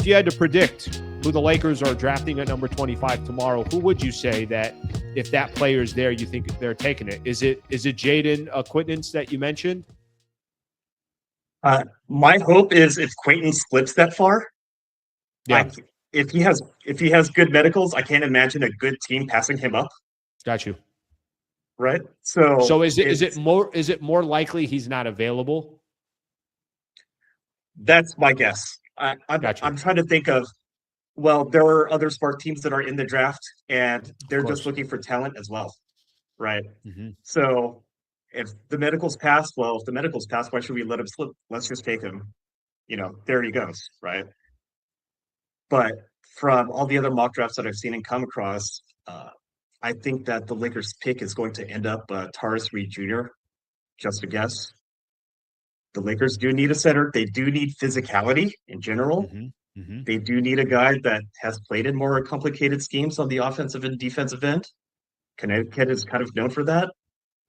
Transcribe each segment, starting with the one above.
you had to predict who the Lakers are drafting at number 25 tomorrow, who would you say that if that player is there, you think they're taking it? Is it Jayden Quaintance that you mentioned? My hope is if Quaintance slips that far, Yeah. If he has good medicals, I can't imagine a good team passing him up. Got you. Right. So is it more likely he's not available? That's my guess. I'm trying to think of, well, there are other smart teams that are in the draft, and they're just looking for talent as well. Right. Mm-hmm. So if the medicals pass, why should we let him slip? Let's just take him. There he goes. Right. But from all the other mock drafts that I've seen and come across, I think that the Lakers pick is going to end up Tarris Reed Jr. Just a guess. The Lakers do need a center. They do need physicality in general. Mm-hmm. Mm-hmm. They do need a guy that has played in more complicated schemes on the offensive and defensive end. Connecticut is kind of known for that.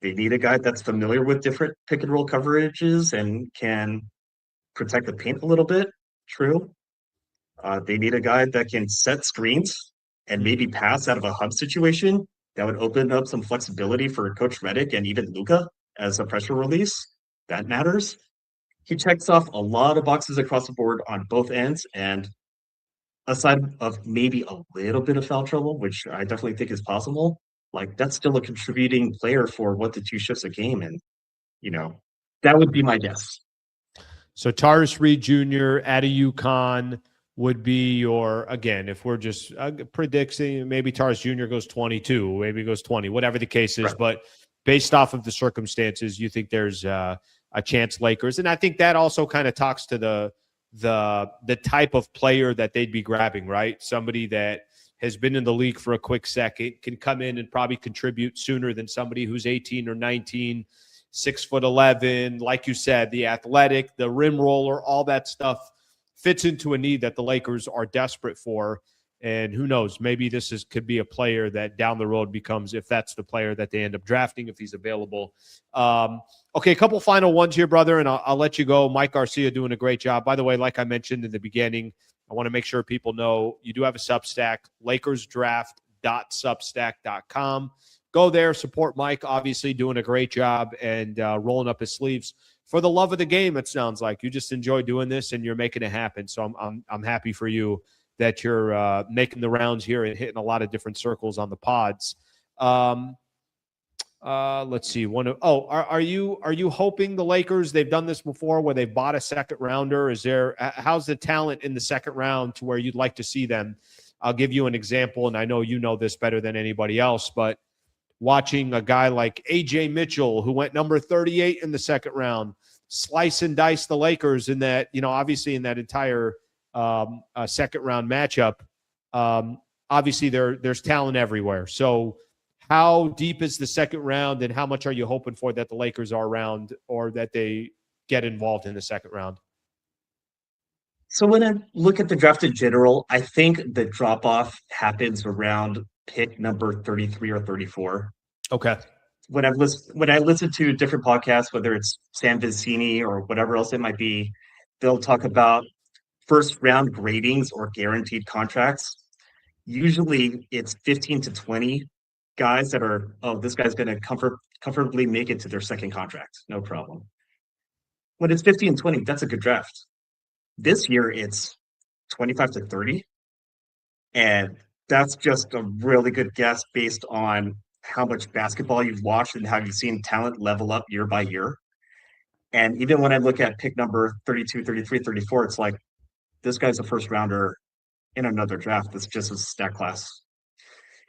They need a guy that's familiar with different pick and roll coverages and can protect the paint a little bit. True. They need a guy that can set screens and maybe pass out of a hub situation. That would open up some flexibility for Coach Redick and even Luka as a pressure release. That matters. He checks off a lot of boxes across the board on both ends. And aside of maybe a little bit of foul trouble, which I definitely think is possible, that's still a contributing player for 1 to 2 shifts a game. And, that would be my guess. So Tarris Reed Jr. out of UConn would be again, if we're just predicting, maybe Tarris Jr. goes 22, maybe goes 20, whatever the case is. Right. But based off of the circumstances, you think there's a chance Lakers. And I think that also kind of talks to the type of player that they'd be grabbing, right? Somebody that has been in the league for a quick second, can come in and probably contribute sooner than somebody who's 18 or 19, 6'11", like you said, the athletic, the rim roller, all that stuff fits into a need that the Lakers are desperate for. And who knows, maybe this could be a player that down the road becomes, if that's the player that they end up drafting, if he's available. Okay, a couple final ones here, brother, and I'll let you go. Mike Garcia doing a great job. By the way, like I mentioned in the beginning, I want to make sure people know you do have a Substack, LakersDraft.substack.com. Go there, support Mike, obviously doing a great job and rolling up his sleeves. For the love of the game, it sounds like you just enjoy doing this and you're making it happen. So I'm happy for you that you're making the rounds here and hitting a lot of different circles on the pods. Let's see. Are you hoping the Lakers, they've done this before where they've bought a second rounder? How's the talent in the second round to where you'd like to see them? I'll give you an example, and I know you know this better than anybody else, but watching a guy like AJ Mitchell, who went number 38 in the second round, slice and dice the Lakers in that, obviously in that entire second round matchup. Obviously there's talent everywhere. So how deep is the second round and how much are you hoping for that the Lakers are around or that they get involved in the second round? So when I look at the draft in general, I think the drop-off happens around pick number 33 or 34. Okay. When I listen to different podcasts, whether it's Sam Vecini or whatever else it might be, they'll talk about first round gradings or guaranteed contracts. Usually it's 15 to 20 guys that are, this guy's going to comfortably make it to their second contract. No problem. When it's 15 and 20, that's a good draft. This year it's 25 to 30. And that's just a really good guess based on how much basketball you've watched and how you've seen talent level up year by year. And even when I look at pick number 32, 33, 34, it's like, this guy's a first rounder in another draft. That's just a stack class.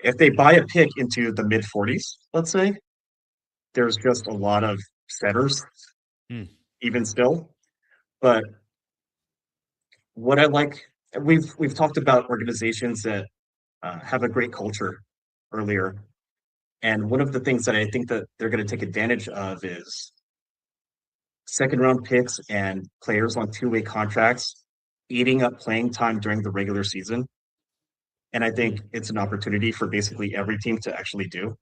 If they buy a pick into the mid 40s, let's say, there's just a lot of setters, even still. But what I like, we've talked about organizations that have a great culture earlier. And one of the things that I think that they're going to take advantage of is second round picks and players on two-way contracts eating up playing time during the regular season. And I think it's an opportunity for basically every team to actually do,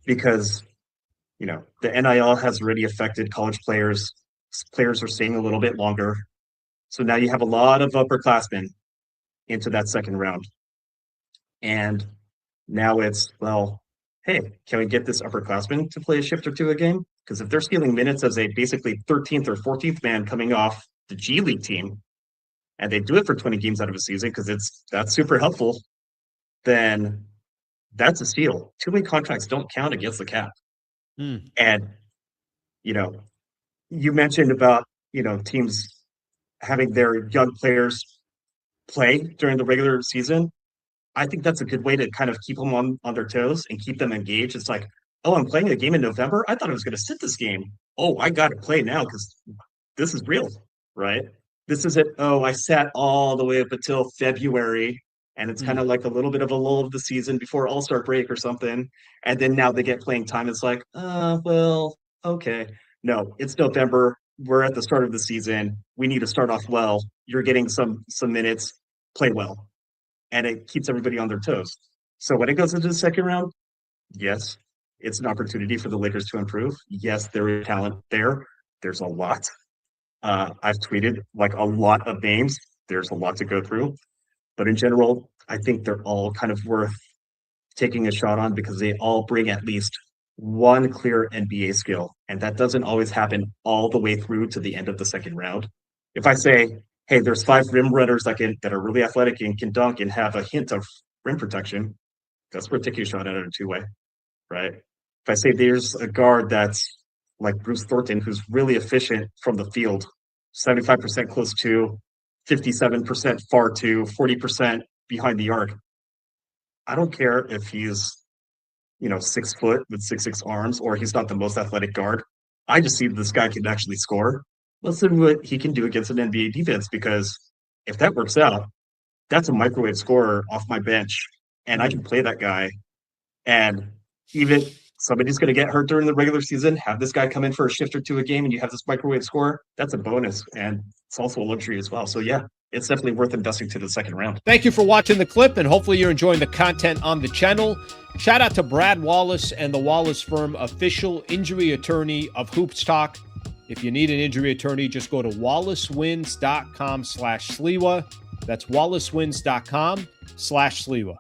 because, the NIL has already affected college players. Players are staying a little bit longer. So now you have a lot of upperclassmen into that second round. And now it's, well, hey, can we get this upperclassman to play a shift or two a game? Because if they're stealing minutes as a basically 13th or 14th man coming off the G League team, and they do it for 20 games out of a season because that's super helpful, then that's a steal. Two-way contracts don't count against the cap. And, you mentioned about, teams having their young players play during the regular season. I think that's a good way to kind of keep them on their toes and keep them engaged. It's like, oh, I'm playing a game in November. I thought I was going to sit this game. Oh, I got to play now because this is real, right? This isn't, oh, I sat all the way up until February and it's kind of like a little bit of a lull of the season before All-Star break or something. And then now they get playing time. It's like, well, okay. No, it's November. We're at the start of the season. We need to start off well. You're getting some minutes. Play well. And it keeps everybody on their toes. So when it goes into the second round, yes, it's an opportunity for the Lakers to improve. Yes, there is talent there. There's a lot. I've tweeted like a lot of names. There's a lot to go through. But in general, I think they're all kind of worth taking a shot on because they all bring at least one clear NBA skill. And that doesn't always happen all the way through to the end of the second round. If I say, hey, there's 5 rim runners that are really athletic and can dunk and have a hint of rim protection, that's worth taking a shot at it a two-way, right? If I say there's a guard that's like Bruce Thornton, who's really efficient from the field, 75% close to, 57% far to, 40% behind the arc. I don't care if he's, 6 foot with 6'6" arms, or he's not the most athletic guard. I just see this guy can actually score. Let's see what he can do against an NBA defense, because if that works out, that's a microwave scorer off my bench, and I can play that guy. And even somebody's going to get hurt during the regular season, have this guy come in for a shift or two a game, and you have this microwave scorer, that's a bonus, and it's also a luxury as well. So yeah, it's definitely worth investing to the second round. Thank you for watching the clip, and hopefully you're enjoying the content on the channel. Shout out to Brad Wallace and the Wallace Firm, official injury attorney of Hoops Talk. If you need an injury attorney, just go to wallacewins.com/Sliwa. That's wallacewins.com/Sliwa.